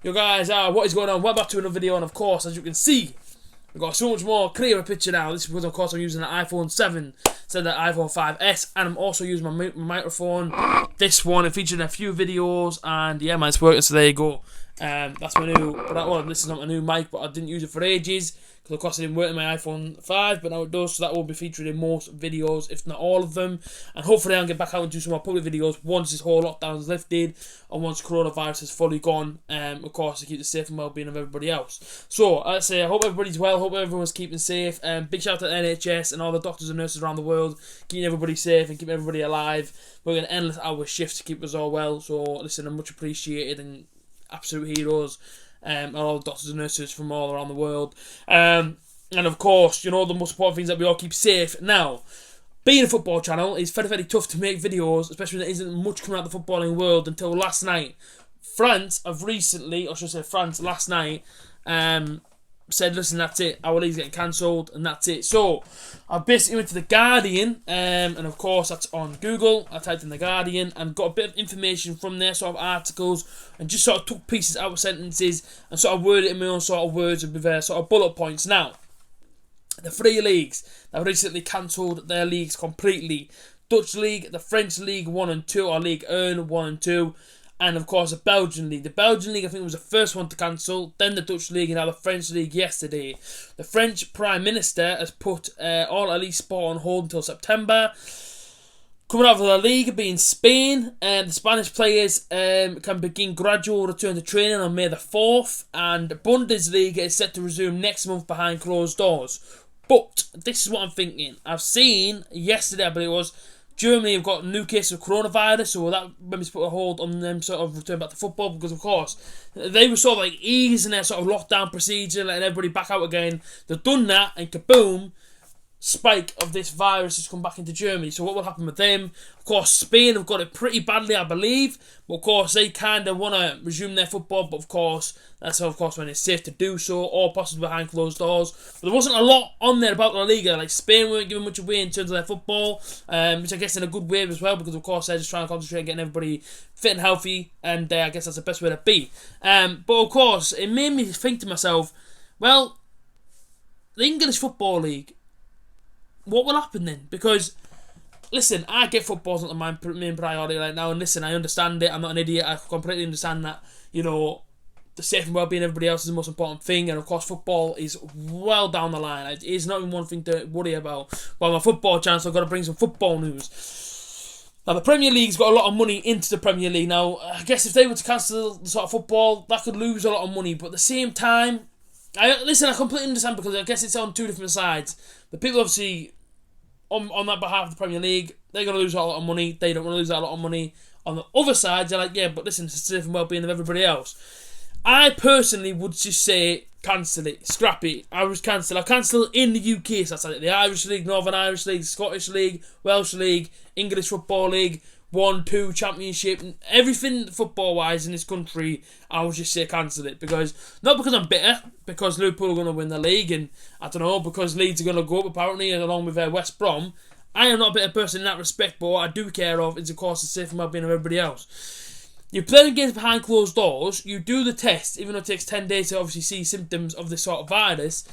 Yo guys, what is going on? Welcome back to another video, and of course, as you can see, we've got so much more clearer picture now. This is because of course I'm using an iPhone 7 instead of the iPhone 5S, and I'm also using my microphone. This one, it featured in a few videos, and yeah man, it's working, so there you go. That's my new, this is not my new mic, but I didn't use it for ages, because of course it didn't work in my iPhone 5, but now it does, so that will be featured in most videos, if not all of them, and hopefully I'll get back out and do some more public videos once this whole lockdown is lifted, and once coronavirus is fully gone, of course to keep the safe and well-being of everybody else. So, I say, I hope everybody's well, hope everyone's keeping safe, big shout out to the NHS and all the doctors and nurses around the world, keeping everybody safe and keeping everybody alive, working endless hour shifts to keep us all well, so listen, I'm much appreciated, and absolute heroes, and all the doctors and nurses from all around the world. And of course, you know, the most important things that we all keep safe. Now, being a football channel, it's very, very tough to make videos, especially when there isn't much coming out of the footballing world until last night. France have recently, or should I say France last night, said, listen, that's it, our league's getting cancelled, and that's it. So, I basically went to The Guardian, and of course that's on Google. I typed in The Guardian, and got a bit of information from there, sort of articles, and just sort of took pieces out of sentences, and sort of worded it in my own sort of words, with sort of bullet points. Now, the three leagues that have recently cancelled their leagues completely. Dutch League, the French League 1 and 2, or League 1 and 2, and of course the Belgian League. The Belgian League, I think, was the first one to cancel, then the Dutch League, and now the French League yesterday. The French Prime Minister has put all elite sport on hold until September. Coming out of the league being Spain, and the Spanish players can begin gradual return to training on May the 4th, and the Bundesliga is set to resume next month behind closed doors. But this is what I'm thinking. I've seen yesterday, I believe it was, Germany have got new cases of coronavirus, so that maybe put a hold on them sort of return back to football, because of course they were sort of like easing their sort of lockdown procedure, letting everybody back out again. They've done that, and kaboom, spike of this virus has come back into Germany. So what will happen with them? Of course, Spain have got it pretty badly, I believe, but of course they kind of want to resume their football, but of course that's when it's safe to do so, or possibly behind closed doors. But there wasn't a lot on there about La Liga. Like, Spain weren't giving much away in terms of their football, which I guess in a good way as well, because of course they're just trying to concentrate on getting everybody fit and healthy, and I guess that's the best way to be. But of course, it made me think to myself, well, the English Football League, what will happen then? Because, listen, I get football's not my main priority right now, and listen, I understand it, I'm not an idiot, I completely understand that, you know, the safe and well-being of everybody else is the most important thing, and of course football is well down the line. It is not even one thing to worry about. Well, my football channel, so I've got to bring some football news. Now, the Premier League's got a lot of money into the Premier League. Now, I guess if they were to cancel the sort of football, that could lose a lot of money, but at the same time, I completely understand, because I guess it's on two different sides. The people obviously on that behalf of the Premier League, they're going to lose a lot of money. They don't want to lose a lot of money. On the other side, they're like, yeah, but listen, it's the safe and well-being of everybody else. I personally would just say cancel it, scrap it. I cancel in the UK, so that's like the Irish League, Northern Irish League, Scottish League, Welsh League, English Football League, 1, 2, Championship, everything football-wise in this country. I would just say cancel it, not because I'm bitter, because Liverpool are going to win the league, and I don't know, because Leeds are going to go up apparently, along with West Brom. I am not a bitter person in that respect, but what I do care of is, of course, the safe and well-being of everybody else. You play the games behind closed doors, you do the test, even though it takes 10 days to obviously see symptoms of this sort of virus.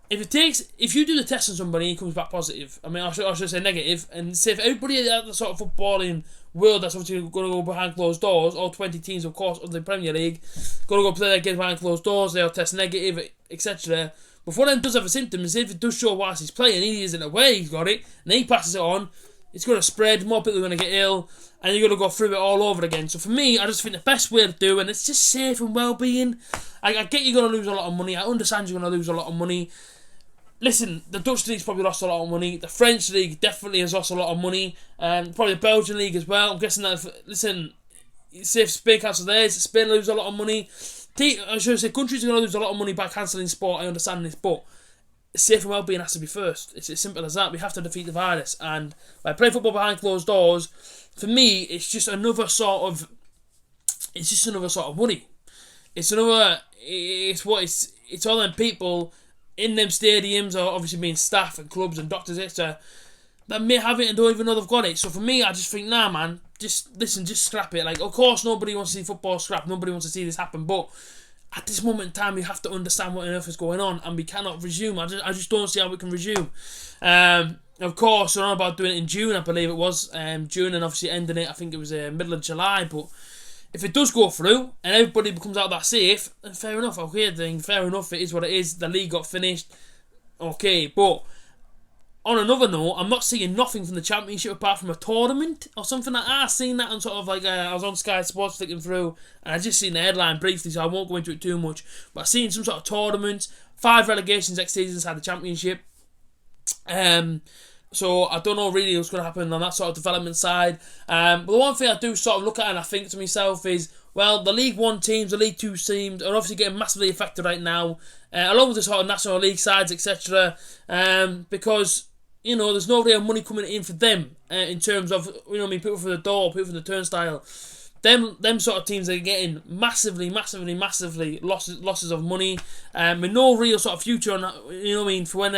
If you do the test on somebody and he comes back positive, I should say negative, and say if everybody at the sort of footballing world that's obviously going to go behind closed doors, all 20 teams, of course, of the Premier League, going to go play their games behind closed doors, they'll test negative, etc. But if one of them does have a symptom, if it does show whilst he's playing, he isn't aware he's got it, and he passes it on, it's going to spread, more people are going to get ill, and you're going to go through it all over again. So for me, I just think the best way to do it, and it's just safe and well-being. I get you're going to lose a lot of money. I understand you're going to lose a lot of money. Listen, the Dutch League's probably lost a lot of money. The French League definitely has lost a lot of money. Probably the Belgian League as well. I'm guessing that, say if Spain cancels theirs, Spain lose a lot of money. I should say countries are going to lose a lot of money by cancelling sport. I understand this, but safe and well-being has to be first. It's as simple as that. We have to defeat the virus, and by playing football behind closed doors, for me, it's just another sort of money. It's all them people in them stadiums, or obviously being staff and clubs and doctors, etc., that may have it and don't even know they've got it. So for me, I just think, nah, man, just scrap it. Like, of course, nobody wants to see football scrap. Nobody wants to see this happen. But at this moment in time, we have to understand what on earth is going on, and we cannot resume. I just don't see how we can resume. Of course, they're on about doing it in June, I believe it was. June, and obviously ending it, I think it was middle of July. But if it does go through and everybody becomes out that safe, then fair enough. Okay, then fair enough. It is what it is. The league got finished. Okay, but on another note, I'm not seeing nothing from the Championship apart from a tournament or something like that. I've seen that on sort of like, I was on Sky Sports flicking through, and I just seen the headline briefly, so I won't go into it too much. But I've seen some sort of tournament, 5 relegations next season inside the Championship. So I don't know really what's going to happen on that sort of development side. But the one thing I do sort of look at and I think to myself is, well, the League 1 teams, the League 2 teams are obviously getting massively affected right now, along with the sort of National League sides, etc. Because, you know, there's no real money coming in for them in terms of, you know what I mean, people for the door, people for the turnstile. Them sort of teams are getting massively losses of money, with no real sort of future on, you know what I mean, for when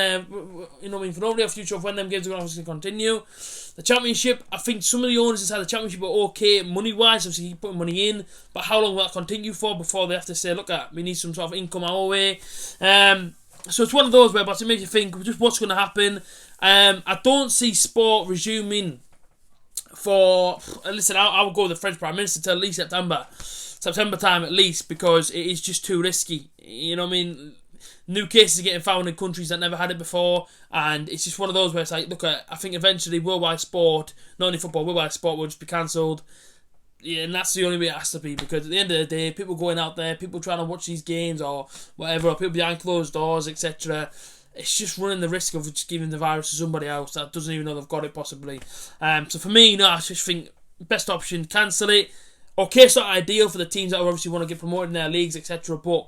for no real future of when them games are going to continue. The Championship, I think some of the owners inside the Championship are okay money wise, obviously keep putting money in, but how long will that continue for before they have to say, look, we need some sort of income our way. So it's one of those where, but it makes you think just what's going to happen. I don't see sport resuming for, listen, I would go with the French Prime Minister till at least September time at least, because it is just too risky. You know what I mean? New cases are getting found in countries that never had it before, and it's just one of those where it's like, look, I think eventually worldwide sport, not only football, worldwide sport will just be cancelled. Yeah, and that's the only way it has to be, because at the end of the day, people going out there, people trying to watch these games or whatever, or people behind closed doors, etc., it's just running the risk of just giving the virus to somebody else that doesn't even know they've got it, possibly. So for me, no, I just think best option, cancel it. Okay, it's not ideal for the teams that obviously want to get promoted in their leagues, etc., but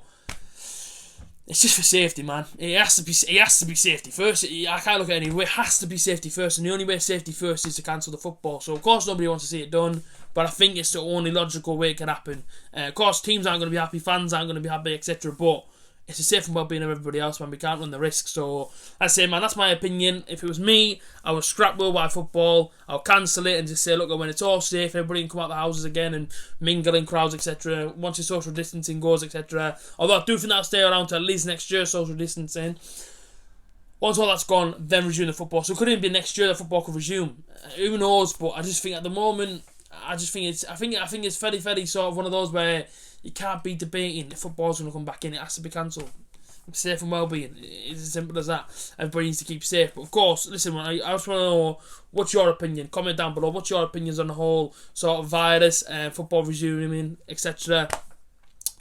it's just for safety, man. It has to be safety first. I can't look at it any way. It has to be safety first, and the only way safety first is to cancel the football. So of course nobody wants to see it done, but I think it's the only logical way it can happen. Of course, teams aren't going to be happy, fans aren't going to be happy, etc., but it's a safe and well-being of everybody else, man. We can't run the risk. So I say, man, that's my opinion. If it was me, I would scrap worldwide football. I'll cancel it and just say, look, when it's all safe, everybody can come out the houses again and mingle in crowds, etc. Once your social distancing goes, etc. Although I do think that'll stay around till at least next year, social distancing. Once all that's gone, then resume the football. So it could even be next year the football could resume. Who knows? But I just think at the moment, I think it's very sort of one of those where you can't be debating if football's going to come back in. It has to be cancelled. Safe and well-being. It's as simple as that. Everybody needs to keep safe. But of course, listen, I just want to know what's your opinion. Comment down below. What's your opinions on the whole sort of virus, football resuming, etc.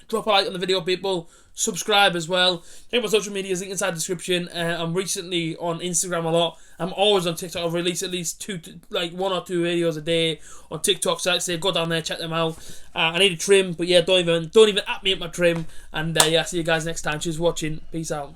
Drop a like on the video, people. Subscribe as well. Check my social medias, link inside the description. I'm recently on Instagram a lot. I'm always on TikTok. I've released at least 1 or 2 videos a day on TikTok. So I'd say go down there, check them out. I need a trim, but yeah, don't even at me at my trim. And yeah, see you guys next time. Cheers for watching. Peace out.